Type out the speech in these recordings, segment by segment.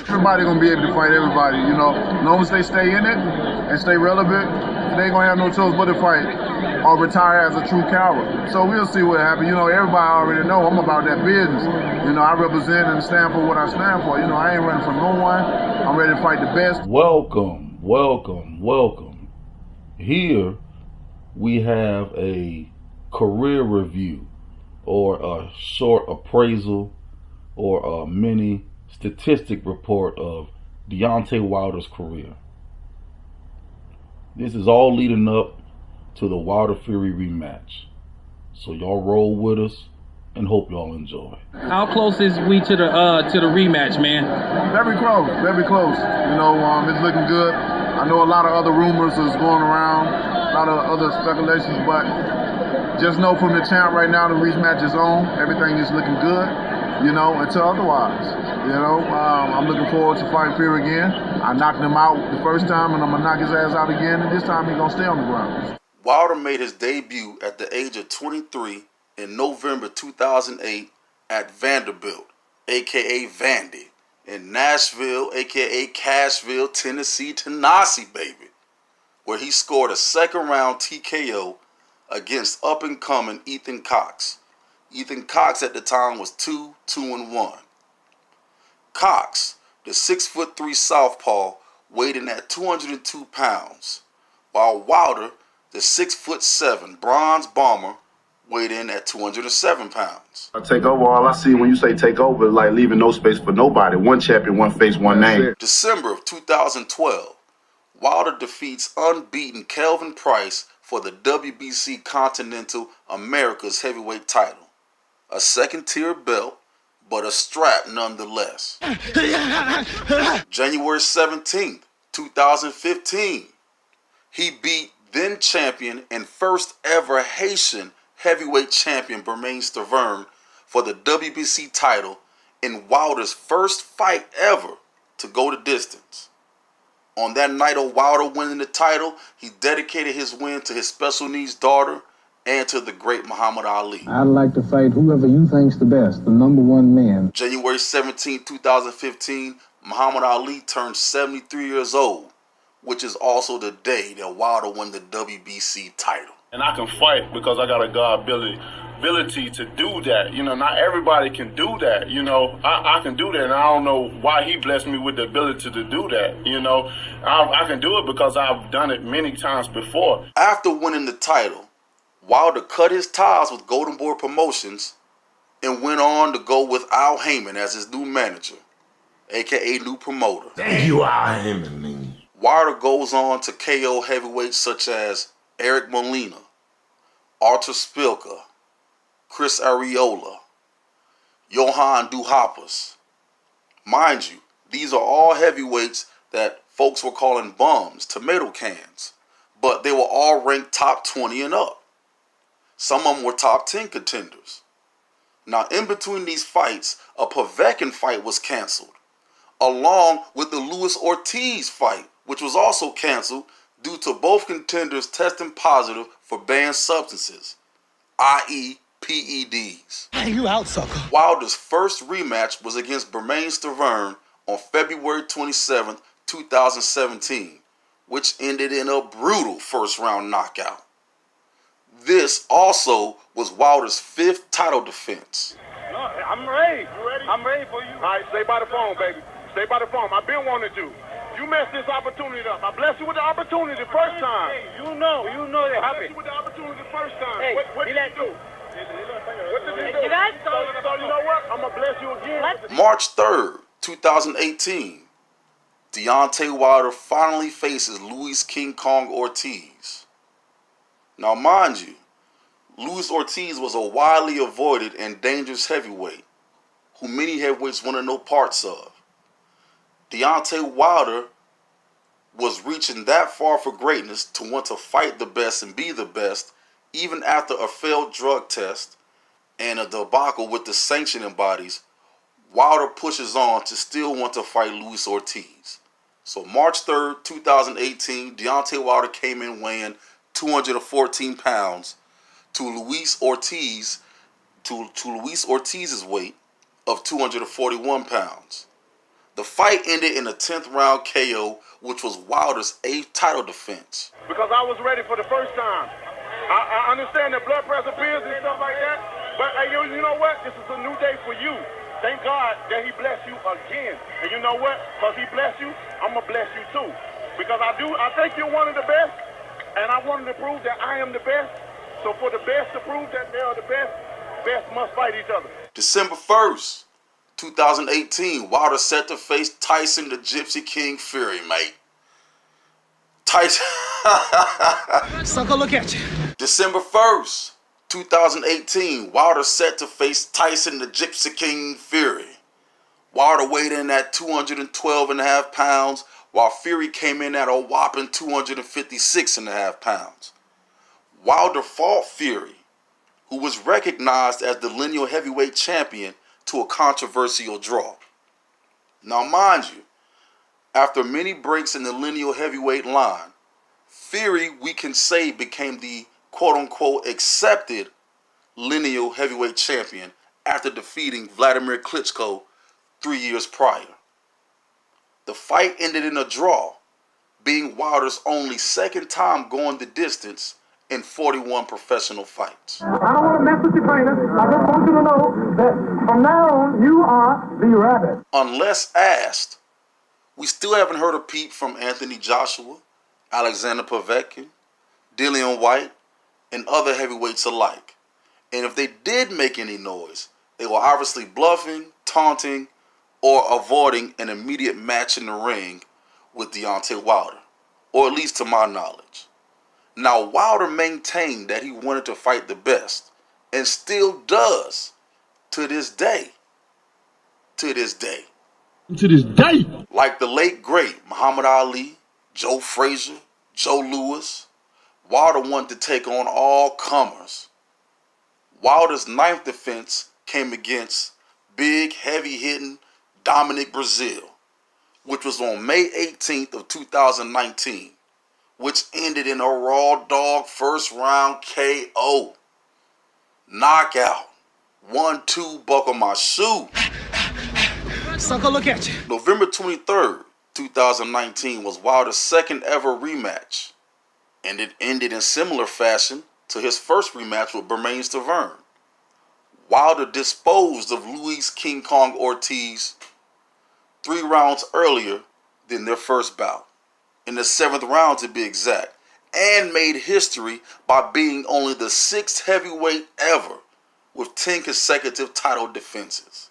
Everybody gonna be able to fight everybody, you know. As long as they stay in it and stay relevant, they ain't gonna have no choice but to fight or retire as a true coward. So we'll see what happens. You know, everybody already know I'm about that business. You know, I represent and stand for what I stand for. You know, I ain't running from no one. I'm ready to fight the best. Welcome, welcome, welcome. Here we have a career review or a short appraisal or a mini statistic report of Deontay Wilder's career. This is all leading up to the Wilder Fury rematch. So y'all roll with us and hope y'all enjoy. How close is we to the rematch, man? Very close, very close. You know, it's looking good. I know a lot of other rumors is going around, a lot of other speculations, but just know from the champ right now the rematch is on. Everything is looking good, you know, until otherwise. You know, I'm looking forward to fighting Fury again. I knocked him out the first time, and I'm going to knock his ass out again, and this time he's going to stay on the ground. Wilder made his debut at the age of 23 in November 2008 at Vanderbilt, a.k.a. Vandy, in Nashville, a.k.a. Cashville, Tennessee, baby, where he scored a second-round TKO against up-and-coming Ethan Cox. Ethan Cox at the time was 2-1. Cox, the 6'3" southpaw, weighed in at 202 pounds, while Wilder, the 6'7" bronze bomber, weighed in at 207 pounds. I take over, all I see when you say take over is like leaving no space for nobody. One champion, one face, one name. December of 2012, Wilder defeats unbeaten Kelvin Price for the WBC Continental Americas heavyweight title. A second-tier belt, but a strap nonetheless. January 17th, 2015, he beat then champion and first ever Haitian heavyweight champion Bermane Stiverne for the WBC title in Wilder's first fight ever to go the distance. On that night of Wilder winning the title, he dedicated his win to his special needs daughter and to the great Muhammad Ali. I'd like to fight whoever you think's the best, the number one man. January 17, 2015, Muhammad Ali turned 73 years old, which is also the day that Wilder won the WBC title. And I can fight because I got a God ability to do that. You know, not everybody can do that. You know, I can do that, and I don't know why he blessed me with the ability to do that. You know, I can do it because I've done it many times before. After winning the title, Wilder cut his ties with Golden Boy Promotions and went on to go with Al Heyman as his new manager, aka new promoter. Thank you, Al Heyman, man. Wilder goes on to KO heavyweights such as Eric Molina, Artur Spilka, Chris Arreola, Johann Duhaupas. Mind you, these are all heavyweights that folks were calling bums, tomato cans, but they were all ranked top 20 and up. Some of them were top 10 contenders. Now, in between these fights, a Povetkin fight was canceled, along with the Luis Ortiz fight, which was also canceled due to both contenders testing positive for banned substances, i.e. PEDs. Hey, you out, sucker. Wilder's first rematch was against Bermane Stiverne on February 27, 2017, which ended in a brutal first-round knockout. This also was Wilder's fifth title defense. No, I'm ready. You ready? I'm ready for you. All right, stay by the phone, baby. Stay by the phone. I've been wanting to. You messed this opportunity up. I blessed you with the opportunity the first time. Hey, you know that. I blessed you with the opportunity the first time. Hey, what did you do? What did you do? So you know what? I'm going to bless you again. March 3rd, 2018, Deontay Wilder finally faces Luis King Kong Ortiz. Now, mind you, Luis Ortiz was a widely avoided and dangerous heavyweight who many heavyweights wanted no parts of. Deontay Wilder was reaching that far for greatness to want to fight the best and be the best, even after a failed drug test and a debacle with the sanctioning bodies. Wilder pushes on to still want to fight Luis Ortiz. So March 3rd, 2018, Deontay Wilder came in weighing 214 pounds to Luis Ortiz's weight of 241 pounds. The fight ended in a 10th round KO, which was Wilder's 8th title defense. Because I was ready for the first time. I understand the blood pressure pills and stuff like that, but hey, you know what? This is a new day for you. Thank God that he blessed you again. And you know what? Because he blessed you, I'm going to bless you too. Because I think you're one of the best, and I wanted to prove that I am the best. So for the best to prove that they are the best, best must fight each other. December 1st, 2018, Wilder set to face Tyson the Gypsy King Fury, mate. Tyson. Sucker, look at you. December 1st, 2018, Wilder set to face Tyson the Gypsy King Fury. Wilder weighed in at 212.5 pounds, while Fury came in at a whopping 256.5 pounds. Wilder fought Fury, who was recognized as the lineal heavyweight champion, to a controversial draw. Now mind you, after many breaks in the lineal heavyweight line, Fury, we can say, became the quote-unquote accepted lineal heavyweight champion after defeating Vladimir Klitschko 3 years prior. The fight ended in a draw, being Wilder's only second time going the distance in 41 professional fights. I don't want to mess with your trainer. I just want you to know that from now on, you are the rabbit. Unless asked, we still haven't heard a peep from Anthony Joshua, Alexander Povetkin, Dillian White, and other heavyweights alike. And if they did make any noise, they were obviously bluffing, taunting, or avoiding an immediate match in the ring with Deontay Wilder, or at least to my knowledge. Now, Wilder maintained that he wanted to fight the best, and still does, to this day. To this day. To this day. Like the late great Muhammad Ali, Joe Frazier, Joe Louis, Wilder wanted to take on all comers. Wilder's 9th defense came against big, heavy-hitting Dominic Breazeale, which was on May 18th of 2019, which ended in a raw dog first round KO. Knockout. 1-2, buckle my shoe. Sucker, look at you. November 23rd, 2019 was Wilder's second ever rematch, and it ended in similar fashion to his first rematch with Bermane Stiverne. Wilder disposed of Luis King Kong Ortiz 3 rounds earlier than their first bout, in the 7th round to be exact, and made history by being only the 6th heavyweight ever with 10 consecutive title defenses.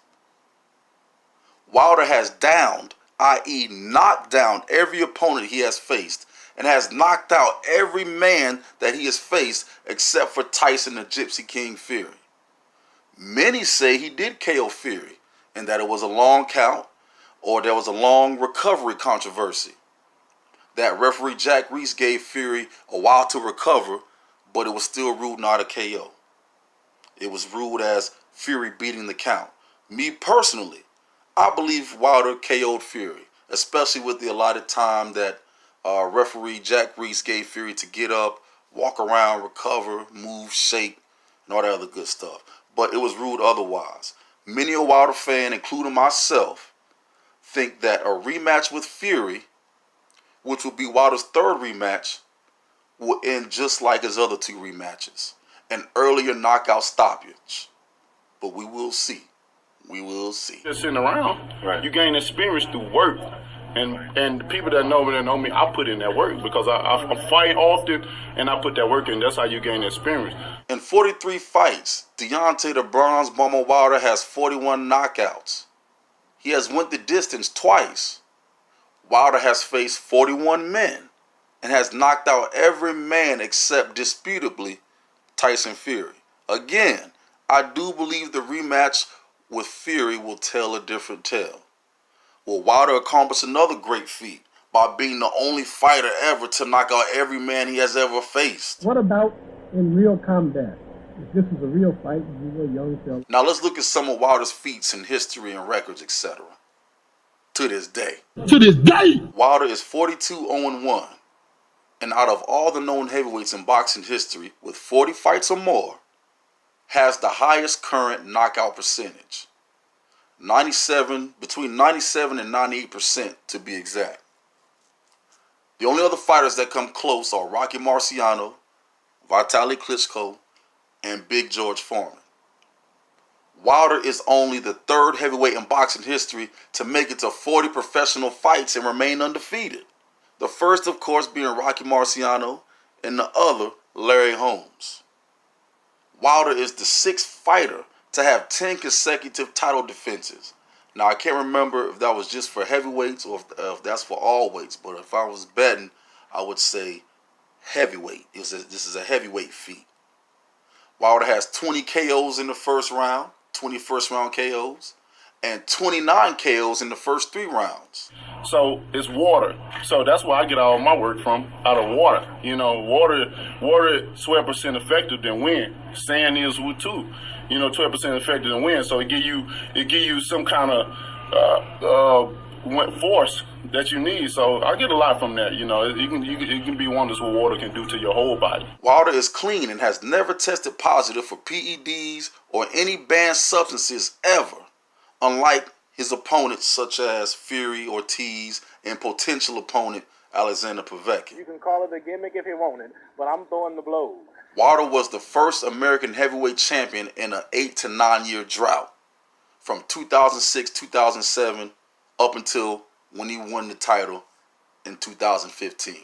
Wilder has downed, i.e. knocked down every opponent he has faced, and has knocked out every man that he has faced except for Tyson the Gypsy King Fury. Many say he did KO Fury, and that it was a long count, or there was a long recovery controversy. That referee Jack Reese gave Fury a while to recover, but it was still ruled not a KO. It was ruled as Fury beating the count. Me personally, I believe Wilder KO'd Fury, especially with the allotted time that referee Jack Reese gave Fury to get up, walk around, recover, move, shake, and all that other good stuff. But it was ruled otherwise. Many a Wilder fan, including myself, think that a rematch with Fury, which will be Wilder's 3rd rematch, will end just like his other 2 rematches, an earlier knockout stoppage. But we will see. We will see. Just sitting around, right? You gain experience through work, and the people that know me, I put in that work because I'm fighting often, and I put that work in. That's how you gain experience. In 43 fights, Deontay the Bronze Bomber Wilder has 41 knockouts. He has went the distance twice. Wilder has faced 41 men and has knocked out every man except, disputably, Tyson Fury. Again, I do believe the rematch with Fury will tell a different tale. Will Wilder accomplish another great feat by being the only fighter ever to knock out every man he has ever faced? What about in real combat? If this is a real fight, you were a young fella. Now let's look at some of Wilder's feats in history and records, etc. To this day. To this day. Wilder is 42-0-1, and out of all the known heavyweights in boxing history, with 40 fights or more, has the highest current knockout percentage. between 97 and 98% to be exact. The only other fighters that come close are Rocky Marciano, Vitaly Klitschko, and Big George Foreman. Wilder is only the third heavyweight in boxing history to make it to 40 professional fights and remain undefeated. The first, of course, being Rocky Marciano, and the other, Larry Holmes. Wilder is the sixth fighter to have 10 consecutive title defenses. Now, I can't remember if that was just for heavyweights or if that's for all weights, but if I was betting, I would say heavyweight. This is a heavyweight feat. Wilder has 20 KOs in the first round, 20 first-round KOs, and 29 KOs in the first 3 rounds. So it's water. So that's where I get all my work from, out of water. You know, water 12% effective than wind. Sand is too. You know, 12% effective than wind. So it give you some kind of force that you need. So I get a lot from that. You know, it can be wonders what water can do to your whole body. Wilder is clean and has never tested positive for PEDs or any banned substances ever, unlike his opponents such as Fury, Ortiz, and potential opponent Alexander Povetkin. You can call it a gimmick if you want it, but I'm throwing the blows. Wilder was the first American heavyweight champion in an 8 to 9 year drought from 2006-2007 up until when he won the title in 2015.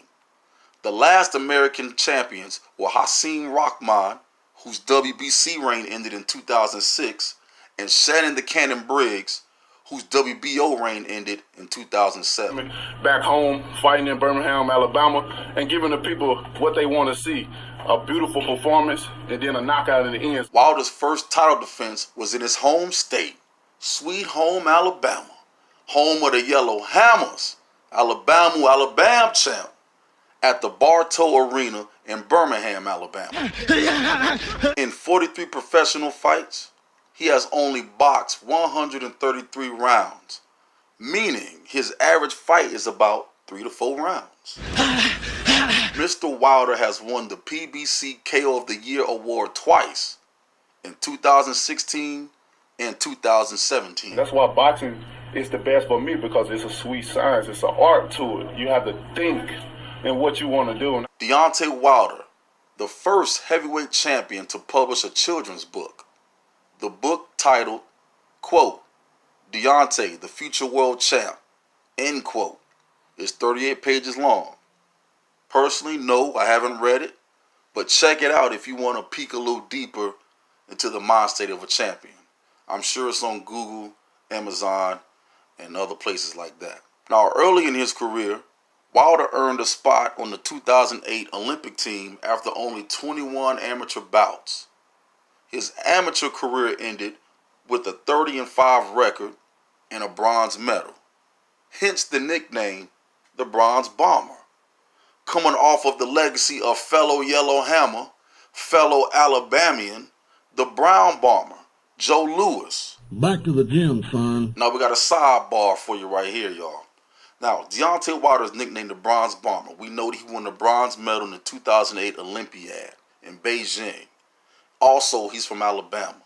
The last American champions were Hasim Rahman, whose WBC reign ended in 2006, and Shannon the Cannon Briggs, whose WBO reign ended in 2007. Back home, fighting in Birmingham, Alabama, and giving the people what they want to see. A beautiful performance, and then a knockout in the end. Wilder's first title defense was in his home state, Sweet Home, Alabama, home of the Yellow Hammers, Alabama champ, at the Bartow Arena in Birmingham, Alabama. In 43 professional fights, he has only boxed 133 rounds, meaning his average fight is about 3 to 4 rounds. Mr. Wilder has won the PBC KO of the Year award twice, in 2016 and 2017. That's why boxing is the best for me, because it's a sweet science. It's an art to it. You have to think in what you want to do. Deontay Wilder, the first heavyweight champion to publish a children's book. The book titled, quote, Deontay, the future world champ, end quote, is 38 pages long. Personally, no, I haven't read it, but check it out if you want to peek a little deeper into the mind state of a champion. I'm sure it's on Google, Amazon, and other places like that. Now, early in his career, Wilder earned a spot on the 2008 Olympic team after only 21 amateur bouts. His amateur career ended with a 30-5 record and a bronze medal, hence the nickname, the Bronze Bomber, coming off of the legacy of fellow Yellow Hammer, fellow Alabamian, the Brown Bomber, Joe Louis. Back to the gym, son. Now we got a sidebar for you right here, y'all. Now, Deontay Wilder is nicknamed the Bronze Bomber. We know that he won the bronze medal in the 2008 Olympiad in Beijing. Also, he's from Alabama.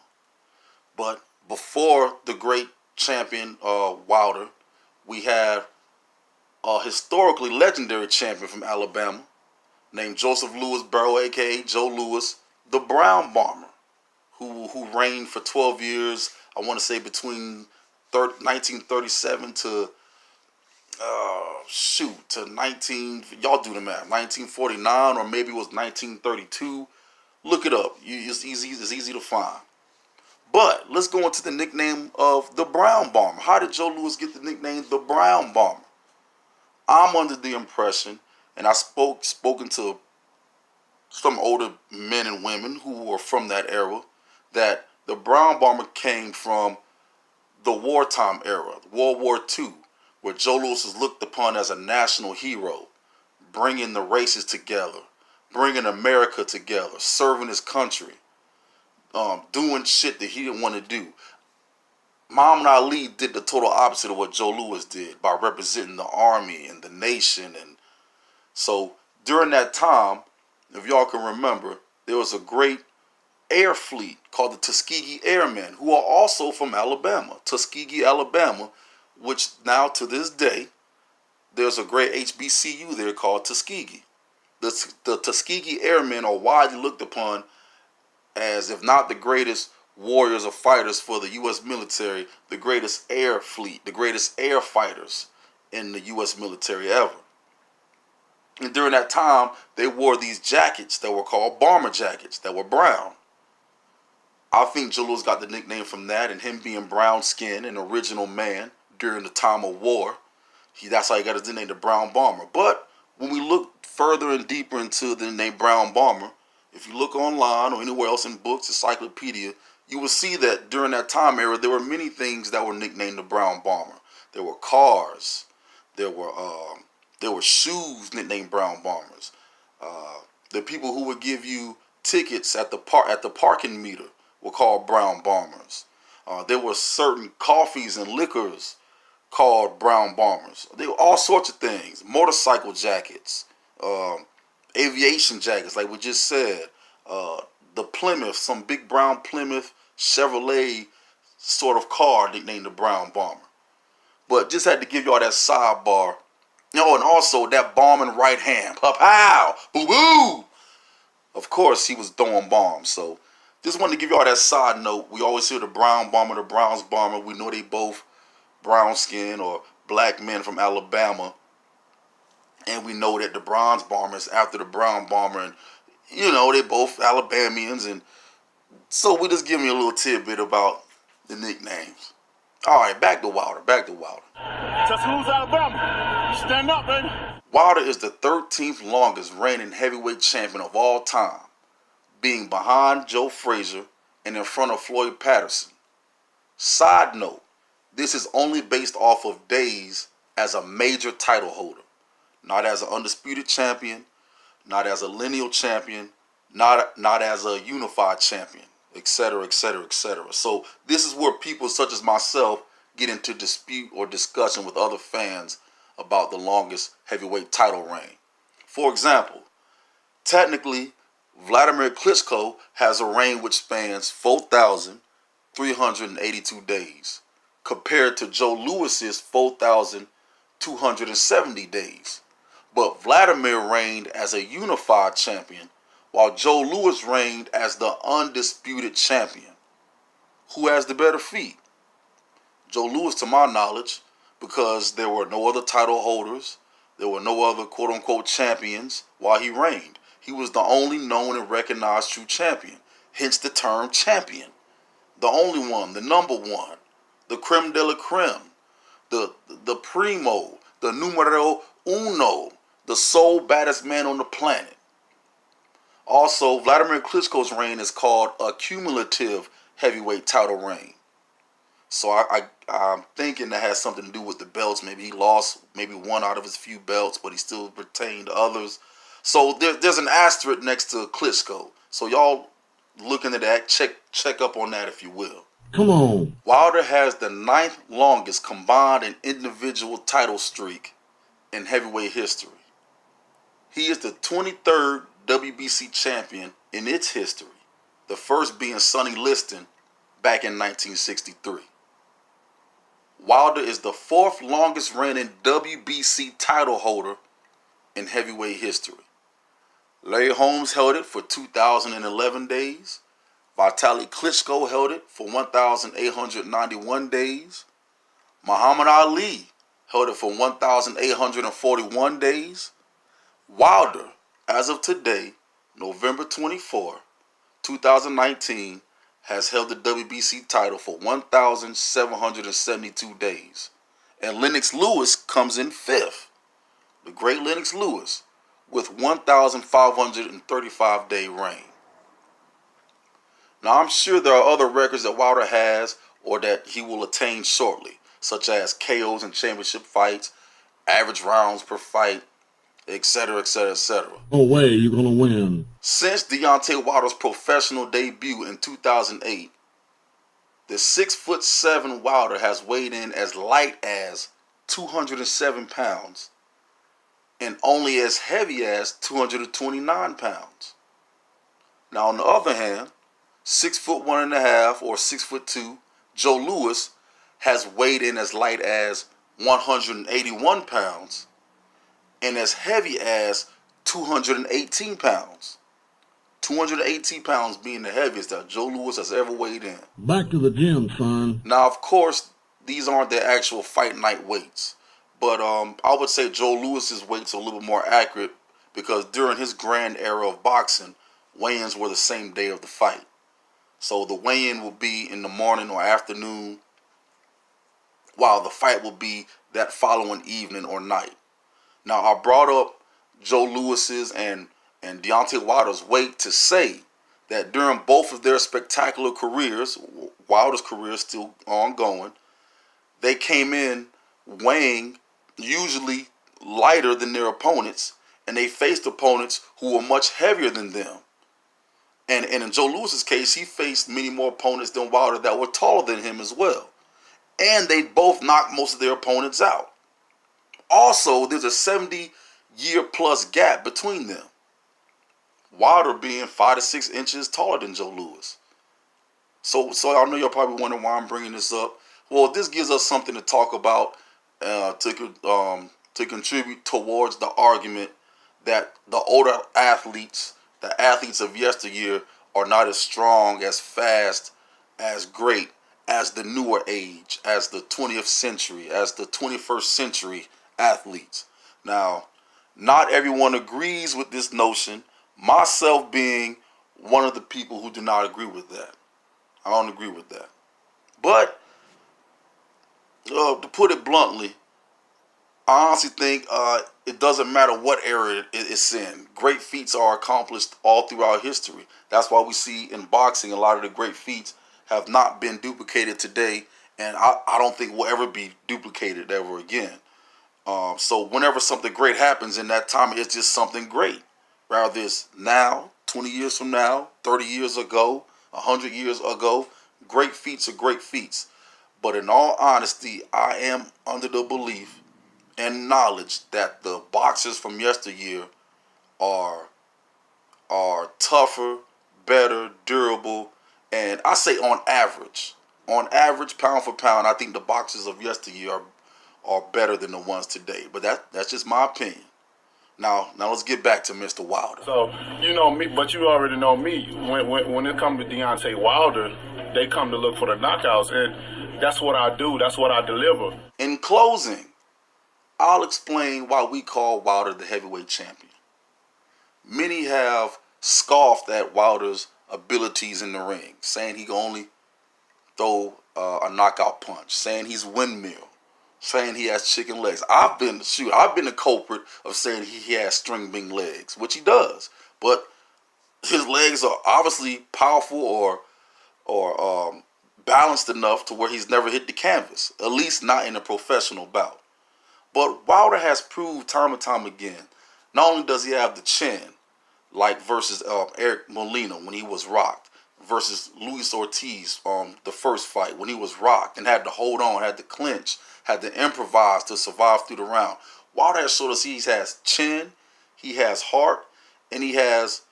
But before the great champion Wilder, we have a historically legendary champion from Alabama named Joseph Louis Burrow, a.k.a. Joe Louis, the Brown Bomber, who reigned for 12 years, I want to say between 1937 to, y'all do the math, 1949, or maybe it was 1932. Look it up. It's easy to find. But let's go into the nickname of the Brown Bomber. How did Joe Louis get the nickname the Brown Bomber? I'm under the impression, and I spoken to some older men and women who were from that era, that the Brown Bomber came from the wartime era, World War II, where Joe Louis is looked upon as a national hero, bringing the races together, bringing America together, serving his country, doing shit that he didn't want to do. Muhammad Ali did the total opposite of what Joe Louis did by representing the army and the nation. And so during that time, if y'all can remember, there was a great air fleet called the Tuskegee Airmen, who are also from Alabama. Tuskegee, Alabama, which now to this day, there's a great HBCU there called Tuskegee. The Tuskegee Airmen are widely looked upon as, if not the greatest warriors or fighters for the U.S. military, the greatest air fleet, the greatest air fighters in the U.S. military ever. And during that time, they wore these jackets that were called bomber jackets that were brown. I think Joe Louis got the nickname from that, and him being brown skinned, an original man during the time of war. That's how he got his nickname, the Brown Bomber. But when we look further and deeper into the name Brown Bomber, if you look online or anywhere else in books, encyclopedia, you will see that during that time era, there were many things that were nicknamed the Brown Bomber. There were cars. There were shoes nicknamed Brown Bombers. The people who would give you tickets at the parking meter were called Brown Bombers. There were certain coffees and liquors called Brown Bombers. There were all sorts of things. Motorcycle jackets, aviation jackets, like we just said. The Plymouth, some big brown Plymouth Chevrolet sort of car nicknamed the Brown Bomber. But just had to give y'all that sidebar. Oh, and also that bombing right hand. Pow! Boo-boo! Of course, he was throwing bombs. So just wanted to give y'all that side note. We always hear the Brown Bomber, the Browns Bomber. We know they both brown skin or black men from Alabama. And we know that the Bronze Bomber is after the Brown Bomber. And, you know, they both Alabamians. And so we just give me a little tidbit about the nicknames. All right, back to Wilder. Tuscaloosa, Alabama. Stand up, baby. Wilder is the 13th longest reigning heavyweight champion of all time, being behind Joe Frazier and in front of Floyd Patterson. Side note, this is only based off of days as a major title holder, not as an undisputed champion, not as a lineal champion, not as a unified champion, etc., etc., etc. So this is where people such as myself get into dispute or discussion with other fans about the longest heavyweight title reign. For example, technically, Vladimir Klitschko has a reign which spans 4,382 days, compared to Joe Louis's 4,270 days. But Vladimir reigned as a unified champion, while Joe Louis reigned as the undisputed champion. Who has the better feat? Joe Louis, to my knowledge, because there were no other title holders, there were no other quote-unquote champions while he reigned. He was the only known and recognized true champion, hence the term champion. The only one, the number one, the creme de la creme, the primo, the numero uno, the sole baddest man on the planet. Also, Vladimir Klitschko's reign is called a cumulative heavyweight title reign. So I'm thinking that has something to do with the belts. Maybe he lost maybe one out of his few belts, but he still retained others. So there's an asterisk next to Klitschko. So y'all look into that. Check up on that if you will. Come on. Wilder has the 9th longest combined and individual title streak in heavyweight history. He is the 23rd WBC champion in its history, the first being Sonny Liston back in 1963. Wilder is the 4th longest reigning WBC title holder in heavyweight history. Larry Holmes held it for 2,011 days. Vitaly Klitschko held it for 1,891 days. Muhammad Ali held it for 1,841 days. Wilder, as of today, November 24, 2019, has held the WBC title for 1,772 days. And Lennox Lewis comes in 5th. The great Lennox Lewis with 1,535-day reign. Now, I'm sure there are other records that Wilder has or that he will attain shortly, such as KOs in championship fights, average rounds per fight, etc., etc., etc. No way you're going to win. Since Deontay Wilder's professional debut in 2008, the 6'7" Wilder has weighed in as light as 207 pounds and only as heavy as 229 pounds. Now, on the other hand, 6'1.5" or 6'2", Joe Louis has weighed in as light as 181 pounds and as heavy as 218 pounds. 218 pounds being the heaviest that Joe Louis has ever weighed in. Back to the gym, son. Now, of course, these aren't their actual fight night weights. But I would say Joe Louis's weights are a little bit more accurate because during his grand era of boxing, weigh-ins were the same day of the fight. So the weigh-in will be in the morning or afternoon, while the fight will be that following evening or night. Now, I brought up Joe Louis's and Deontay Wilder's weight to say that during both of their spectacular careers, Wilder's career is still ongoing, they came in weighing usually lighter than their opponents, and they faced opponents who were much heavier than them. And in Joe Louis's case, he faced many more opponents than Wilder that were taller than him as well. And they both knocked most of their opponents out. Also, there's a 70-year-plus gap between them. Wilder being 5 to 6 inches taller than Joe Louis. So I know you're probably wondering why I'm bringing this up. Well, this gives us something to talk about to contribute towards the argument that the older athletes, the athletes of yesteryear, are not as strong, as fast, as great as the newer age, as the 20th century, as the 21st century athletes. Now, not everyone agrees with this notion, myself being one of the people who do not agree with that. I don't agree with that. But, to put it bluntly, I honestly think it doesn't matter what era it's in. Great feats are accomplished all throughout history. That's why we see in boxing a lot of the great feats have not been duplicated today, and I don't think will ever be duplicated ever again. So whenever something great happens in that time, it's just something great. Rather it's now, 20 years from now, 30 years ago, 100 years ago, great feats are great feats. But in all honesty, I am under the belief and knowledge that the boxers from yesteryear are tougher, better, durable, and I say on average, pound for pound, I think the boxers of yesteryear are better than the ones today. But that's just my opinion. Now let's get back to Mr. Wilder. So, you know me, but you already know me. When it comes to Deontay Wilder, they come to look for the knockouts, and that's what I do. That's what I deliver. In closing, I'll explain why we call Wilder the heavyweight champion. Many have scoffed at Wilder's abilities in the ring, saying he can only throw a knockout punch, saying he's windmill, saying he has chicken legs. I've been the culprit of saying he has string bean legs, which he does. But his legs are obviously powerful or balanced enough to where he's never hit the canvas, at least not in a professional bout. But Wilder has proved time and time again, not only does he have the chin, like versus Eric Molina when he was rocked, versus Luis Ortiz the first fight when he was rocked and had to hold on, had to clinch, had to improvise to survive through the round. Wilder has showed us he has chin, he has heart, and he has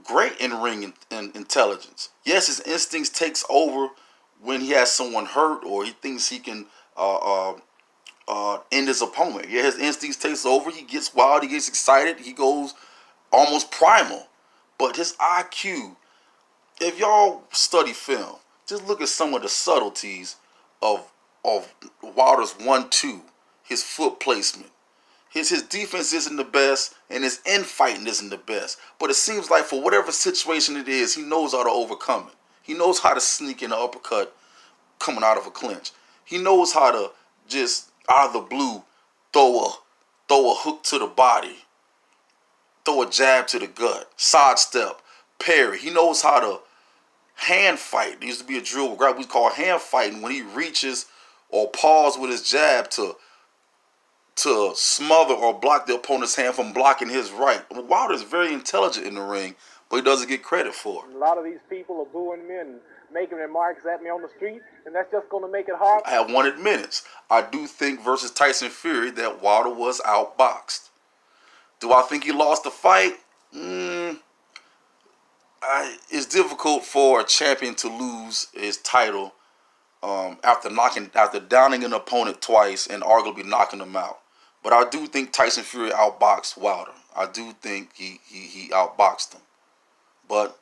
great in-ring intelligence. Yes, his instincts takes over when he has someone hurt or he thinks he can end his opponent. Yeah, his instincts takes over. He gets wild. He gets excited. He goes almost primal. But his IQ, if y'all study film, just look at some of the subtleties of Wilder's 1-2, his foot placement. His defense isn't the best, and his infighting isn't the best. But it seems like for whatever situation it is, he knows how to overcome it. He knows how to sneak in an uppercut coming out of a clinch. He knows how to just out of the blue throw a hook to the body, throw a jab to the gut, sidestep, parry. He knows how to hand fight. There used to be a drill we call hand fighting when he reaches or pause with his jab to smother or block the opponent's hand from blocking his right. Wilder is very intelligent in the ring, but he doesn't get credit for it. A lot of these people are booing me and making remarks at me on the street, and that's just going to make it hard. I have 1 minute. I do think versus Tyson Fury that Wilder was outboxed. Do I think he lost the fight? it's difficult for a champion to lose his title after downing an opponent twice and arguably knocking him out. But I do think Tyson Fury outboxed Wilder. I do think he outboxed him. But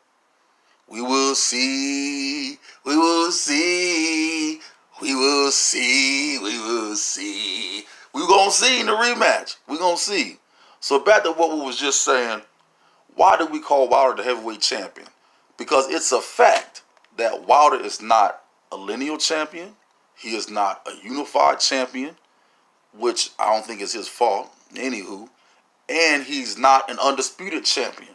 we will see. We will see. We will see. We will see. We're going to see in the rematch. We're going to see. So back to what we was just saying. Why do we call Wilder the heavyweight champion? Because it's a fact that Wilder is not a lineal champion. He is not a unified champion, which I don't think is his fault. Anywho. And he's not an undisputed champion.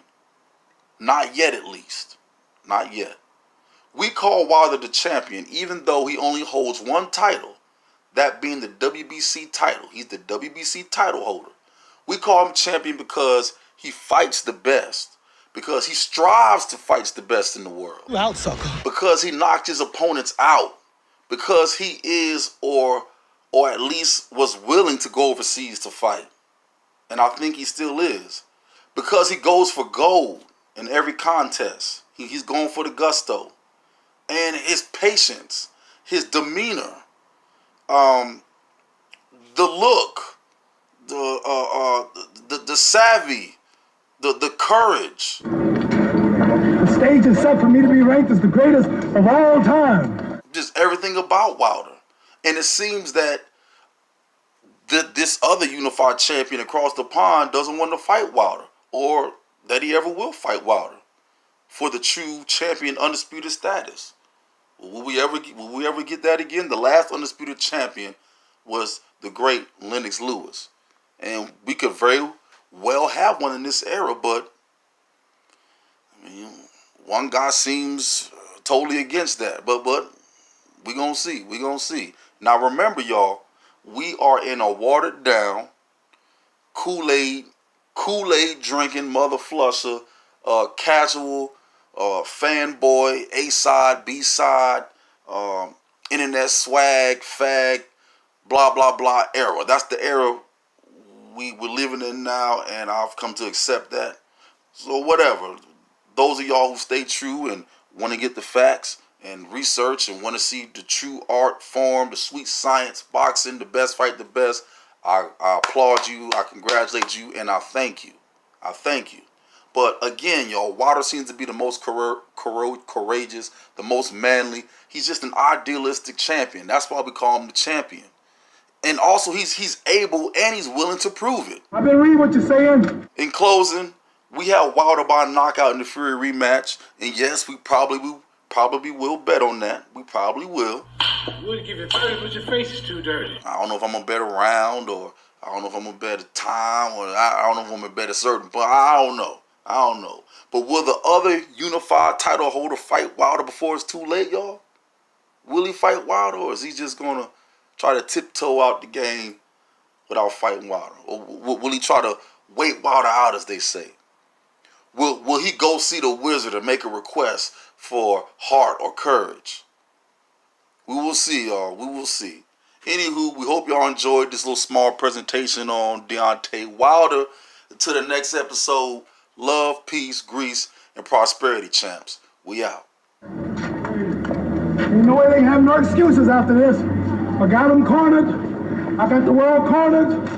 Not yet, at least. Not yet. We call Wilder the champion even though he only holds one title, that being the WBC title. He's the WBC title holder. We call him champion because he fights the best, because he strives to fight the best in the world, because he knocked his opponents out, because he is or at least was willing to go overseas to fight. And I think he still is, because he goes for gold in every contest. He's going for the gusto. And his patience, his demeanor, the look, the savvy, the courage. The stage is set for me to be ranked as the greatest of all time. Just everything about Wilder. And it seems that this other unified champion across the pond doesn't want to fight Wilder, or that he ever will fight Wilder for the true champion undisputed status. Will we ever get that again? The last undisputed champion was the great Lennox Lewis. And we could very well have one in this era, but I mean, one guy seems totally against that. But we're going to see. We're going to see. Now remember, y'all, we are in a watered down, Kool-Aid drinking, mother flusher, casual, fanboy, A-side, B-side, internet swag, fag, blah, blah, blah era. That's the era we're living in now, and I've come to accept that. So whatever. Those of y'all who stay true and want to get the facts and research and want to see the true art form, the sweet science, boxing, the best fight the best, I applaud you, I congratulate you, and I thank you. I thank you. But again, y'all, Wilder seems to be the most courageous, the most manly. He's just an idealistic champion. That's why we call him the champion. And also, he's able and he's willing to prove it. I've been reading what you're saying. In closing, we have Wilder by knockout in the Fury rematch. And yes, we probably will bet on that. We probably will. You wouldn't give it 30, but your face is too dirty. I don't know if I'm going to bet a round, or I don't know if I'm going to bet a time, or I don't know if I'm going to bet a certain, but I don't know. But will the other unified title holder fight Wilder before it's too late, y'all? Will he fight Wilder, or is he just going to try to tiptoe out the game without fighting Wilder? Or will he try to wait Wilder out, as they say? Will he go see the wizard and make a request for heart or courage? We will see, y'all. We will see. Anywho, we hope y'all enjoyed this little small presentation on Deontay Wilder. Until the next episode, love, peace, grease, and prosperity, champs. We out. Ain't no way they have no excuses after this. I got them cornered. I got the world cornered.